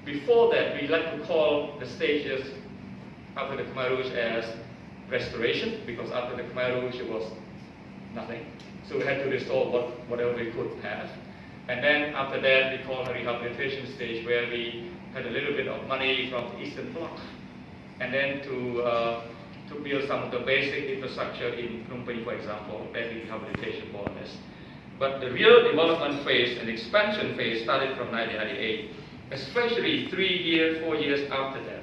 Before that, we like to call the stages after the Khmer Rouge as restoration, because after the Khmer Rouge it was nothing. So we had to restore whatever we could have. And then after that, we call a rehabilitation stage, where we had a little bit of money from the Eastern Bloc, and then to build some of the basic infrastructure in Phnom Penh, for example, and rehabilitation more or less. But the real development phase and expansion phase started from 1998, especially 3 years, 4 years after that,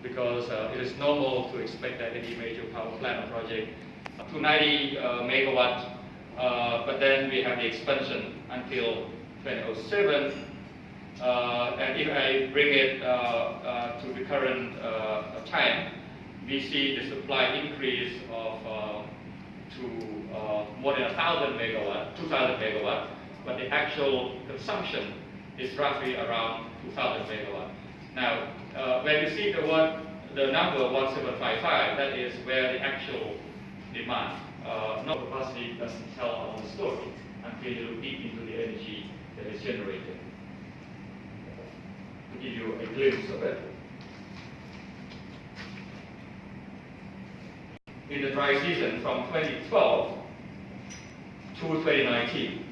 because it is normal to expect that any major power plant or project to 90 megawatt, but then we have the expansion until 2007. And if I bring it to the current time, we see the supply increase of to more than 1,000 megawatt, 2,000 megawatt, but the actual consumption is roughly around 2,000 megawatt. Now, when you see the number 1755, that is where the actual demand, not capacity doesn't tell our own story until you look deep into the energy that is generated. To give you a glimpse of it. In the dry season from 2012 to 2019,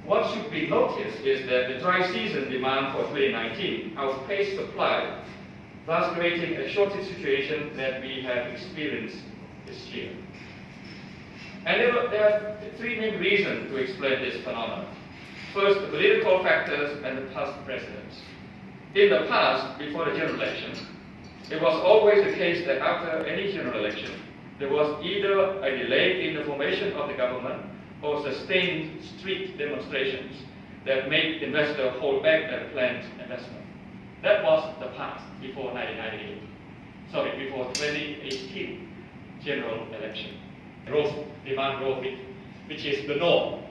what should be noticed is that the dry season demand for 2019 outpaced supply, thus creating a shortage situation that we have experienced this year. And there are three main reasons to explain this phenomenon. First, the political factors and the past precedents. In the past, before the general election, it was always the case that after any general election, there was either a delay in the formation of the government or sustained street demonstrations that made investors hold back their planned investment. That was the past before 1998. Sorry, before 2018 general election. Demand growth, which is the norm.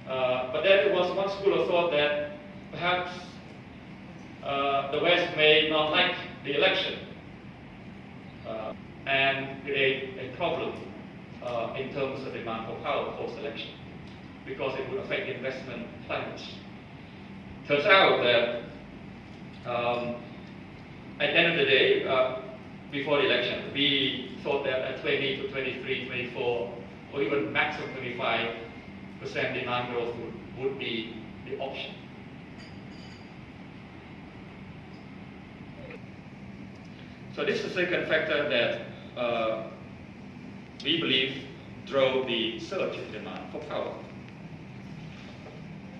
But then there was one school of thought that perhaps the West may not like the election and create a problem in terms of demand for power post-election, because it would affect the investment climate. Turns out that at the end of the day, before the election, we thought that at 20 to 23, 24, or even maximum 25% demand growth would be the option. So this is the second factor that we believe drove the surge in demand for power.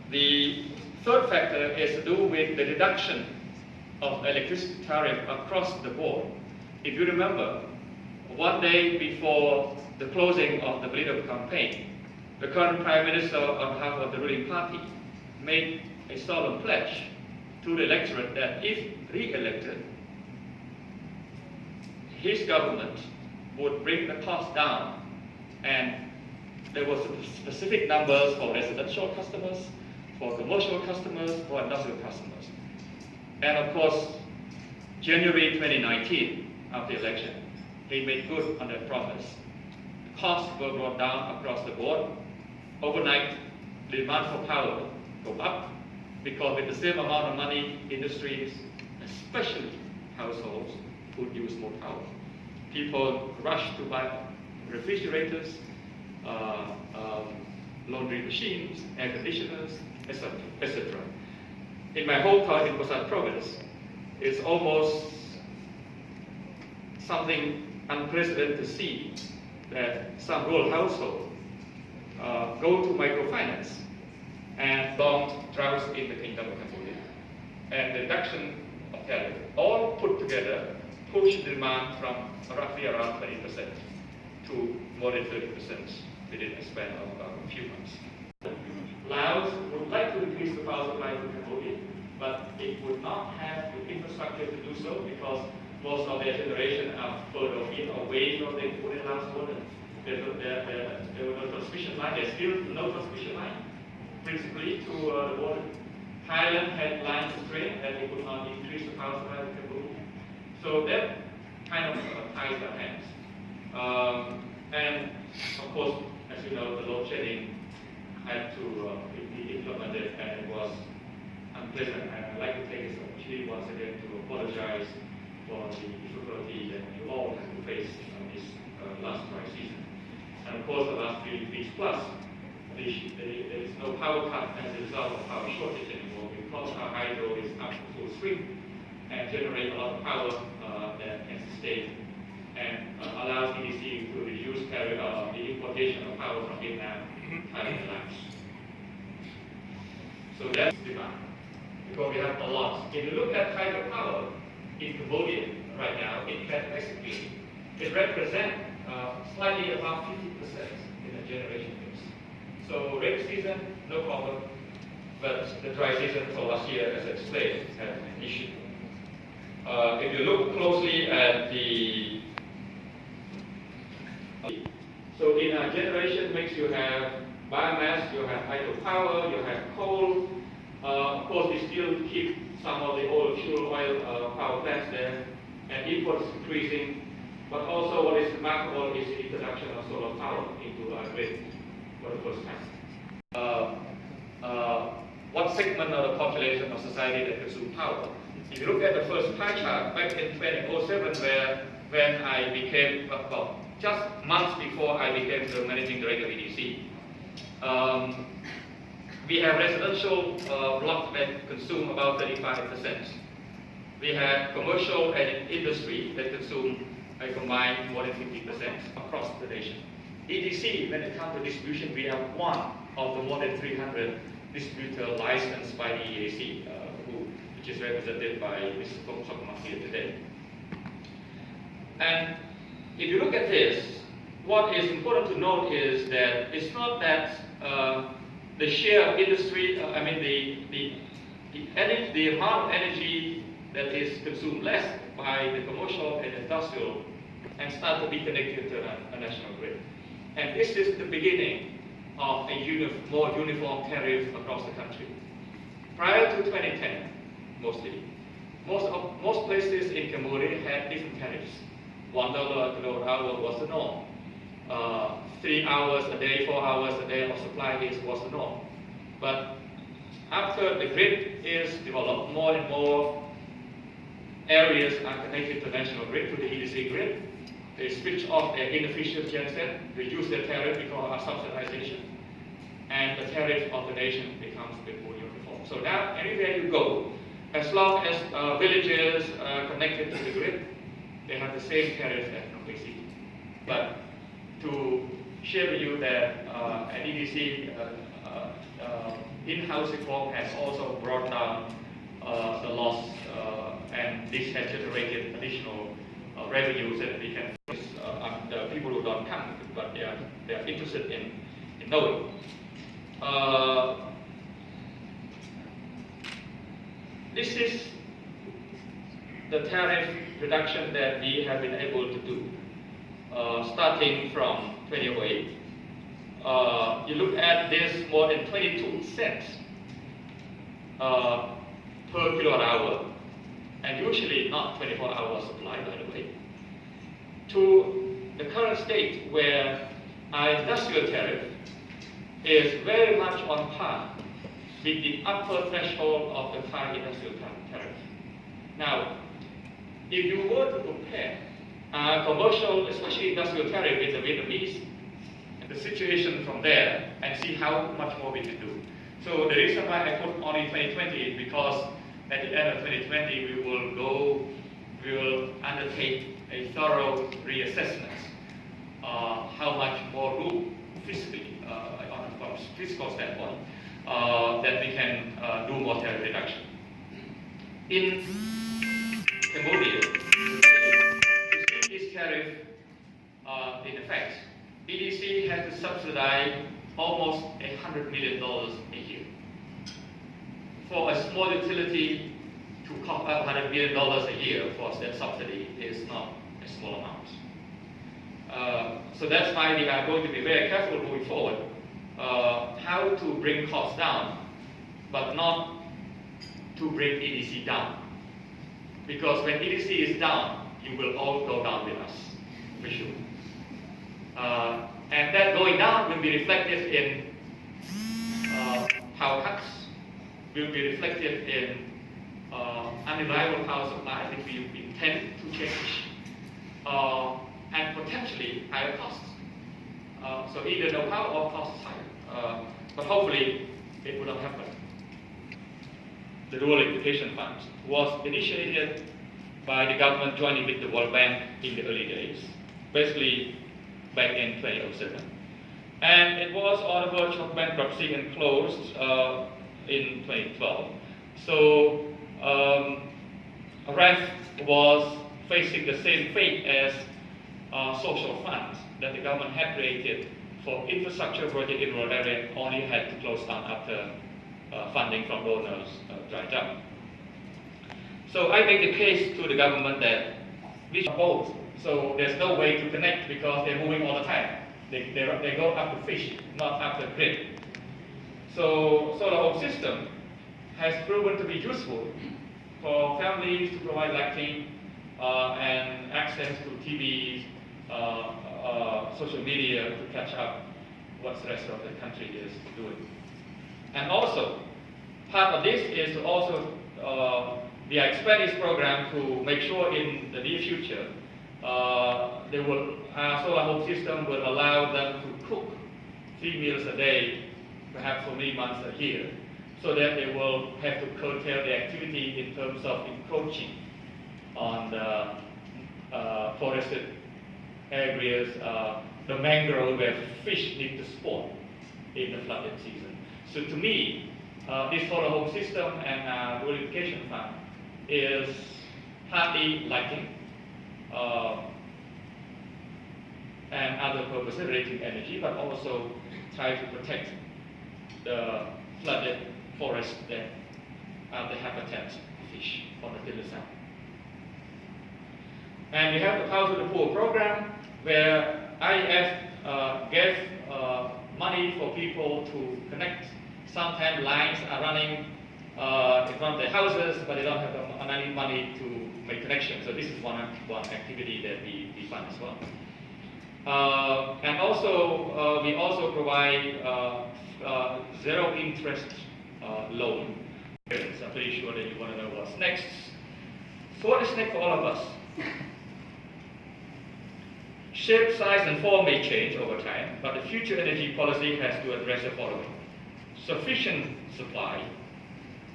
The third factor is to do with the reduction of electricity tariff across the board. If you remember, one day before the closing of the political campaign, the current Prime Minister on behalf of the ruling party made a solemn pledge to the electorate that if re-elected, his government would bring the cost down, and there were specific numbers for residential customers, for commercial customers, for industrial customers. And of course, January 2019, after the election, he made good on that promise. The costs were brought down across the board. Overnight, the demand for power go up, because with the same amount of money, industries, especially households, would use more power. People rush to buy refrigerators, laundry machines, air conditioners, etc., etc. In my hometown in Bosat Province, it's almost something unprecedented to see that some rural households go to microfinance and long droughts in the Kingdom of Cambodia. And the reduction of tariff, all put together, pushed demand from roughly around 20% to more than 30% within a span of a few months. Laos would like to increase the power supply to Cambodia, but it would not have the infrastructure to do so, because most of their generation are further in away from the important Laos border. There was no transmission line. There's still no transmission line, principally to the border. Thailand had lines of train that it could not increase the power supply to Cambodia. So that kind of ties their hands. And of course, as you know, the load shedding had to be implemented, and it was unpleasant. And I'd like to take this opportunity on this last dry season. And of course, the last 3 weeks plus, there is no power cut as a result of power shortage anymore because our hydro is up to full swing and generate a lot of power that can sustain and allows EDC to reduce the importation of power from Vietnam, Thailand, and Laos. So that's demand, because we have a lot. If you look at hydropower in Cambodia right now, in fact, basically, it represents slightly above 50% in the generation mix. So rainy season, no problem, but the dry season for last year, as I explained, had an issue. If you look closely at so in our generation mix, you have biomass, you have hydropower, you have coal. Of course, we still keep some of the oil, fuel oil power plants there, and imports increasing. But also, what is remarkable is the introduction of solar power into our grid for the first time. What segment of the population of society that consume power? If you look at the first pie chart back in 2007, when I became, well, just months before I became the managing director of EDC, we have residential blocks that consume about 35%. We have commercial and industry that consume a combined more than 50% across the nation. EDC, when it comes to distribution, we have one of the more than 300 distributors licensed by the EAC, which is represented by Mr. Kong Sok here today. And if you look at this, what is important to note is that it's not that the share of industry, the amount of energy that is consumed less by the commercial and industrial and start to be connected to a national grid. And this is the beginning of a more uniform tariff across the country. Prior to 2010, mostly, most places in Cambodia had different tariffs. $1 a kilowatt hour was the norm. 3 hours a day, 4 hours a day of supply was the norm. But after the grid is developed, more and more areas are connected to the national grid, to the EDC grid. They switch off their inefficient genset, reduce their tariff because of subsidization, and the tariff of the nation becomes a bit more uniform. So now, anywhere you go, as long as villages are connected to the grid, they have the same tariff as complete city. But to share with you that at EDC, in-house reform has also brought down the loss, and this has generated additional revenues that we can the people who don't come, but they are interested in knowing. This is the tariff reduction that we have been able to do, starting from 2008. You look at this, more than 22 cents per kilowatt hour, and usually not 24-hour supply, by the way, to the current state where our industrial tariff is very much on par with the upper threshold of the Thai industrial tariff. Now, if you were to compare commercial, especially industrial tariff with the Vietnamese, and the situation from there, and see how much more we can do. So the reason why I put only 2020 is because at the end of 2020 we will undertake a thorough reassessment of how much more room physically, on a physical standpoint, that we can do more tariff reduction. In Cambodia, to keep this tariff in effect, EDC has to subsidize almost $100 million a year. For a small utility to cough up $100 million a year for that subsidy is not a small amount. So that's why we are going to be very careful moving forward how to bring costs down, but not to bring EDC down. Because when EDC is down, you will all go down with us, for sure. And that going down will be reflected in power cuts, will be reflected in unreliable power supply, which we intend to change. and potentially higher costs. So either no power or costs higher. But hopefully it will not happen. The Rural Education Fund was initiated by the government joining with the World Bank in the early days, basically back in 2007. And it was on the verge of bankruptcy and closed in 2012. So REF was facing the same fate as social funds that the government had created for infrastructure project in rural area, only had to close down after funding from donors dried up. So I make the case to the government that we should both. So there's no way to connect because they're moving all the time. They go after fish, not after grid. So solar home system has proven to be useful for families to provide lighting and access to TV, social media to catch up what the rest of the country is doing. And also, part of this is to also the expand this program to make sure in the near future solar home system will allow them to cook 3 meals a day, perhaps for many months a year, so that they will have to curtail the activity in terms of encroaching on the forested areas, the mangrove where fish need to spawn in the flooded season. So to me, this solar home system and Rural Education Fund is partly lighting and other purposes related to energy, but also try to protect the flooded forest that are the habitat fish on the Tiller Sound. And we have the Power to the Poor program, where IF gave money for people to connect. Sometimes lines are running in front of their houses, but they don't have the money to make connections. So this is one activity that we fund as well. And also, we also provide zero interest loan. I'm pretty sure that you want to know what's next. So what is next for all of us? Shape, size, and form may change over time, but the future energy policy has to address the following: sufficient supply,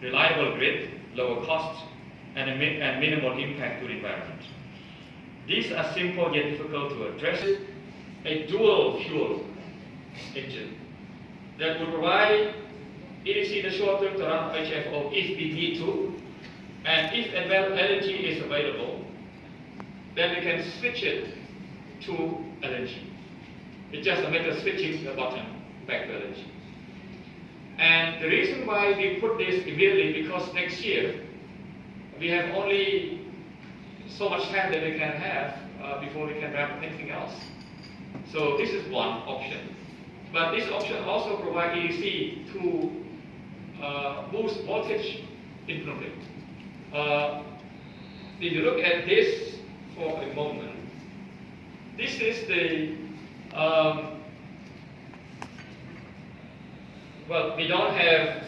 reliable grid, lower costs, and minimal impact to the environment. These are simple yet difficult to address. A dual fuel engine that will provide EDC in the short term to run HFO if we need to, and if LNG is available, then we can switch it to LNG. It's just a matter of switching the bottom back to LNG. And the reason why we put this immediately, because next year we have only so much time that we can have before we can wrap anything else. So this is one option. But this option also provides EDC to boost voltage infinitely. If you look at this for a moment, this is the we don't have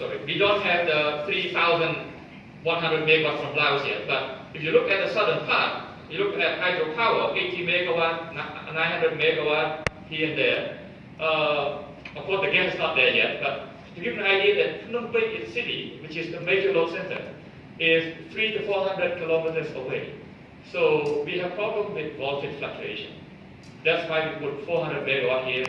the 3,100 megawatts from Laos yet. But if you look at the southern part, you look at hydropower, 80 megawatt, 900 megawatt here and there. Of course, the gas is not there yet, but to give you an idea that Phnom Penh city, which is the major load center, is 300 to 400 kilometers away. So we have problem with voltage fluctuation. That's why we put 400 megawatt here.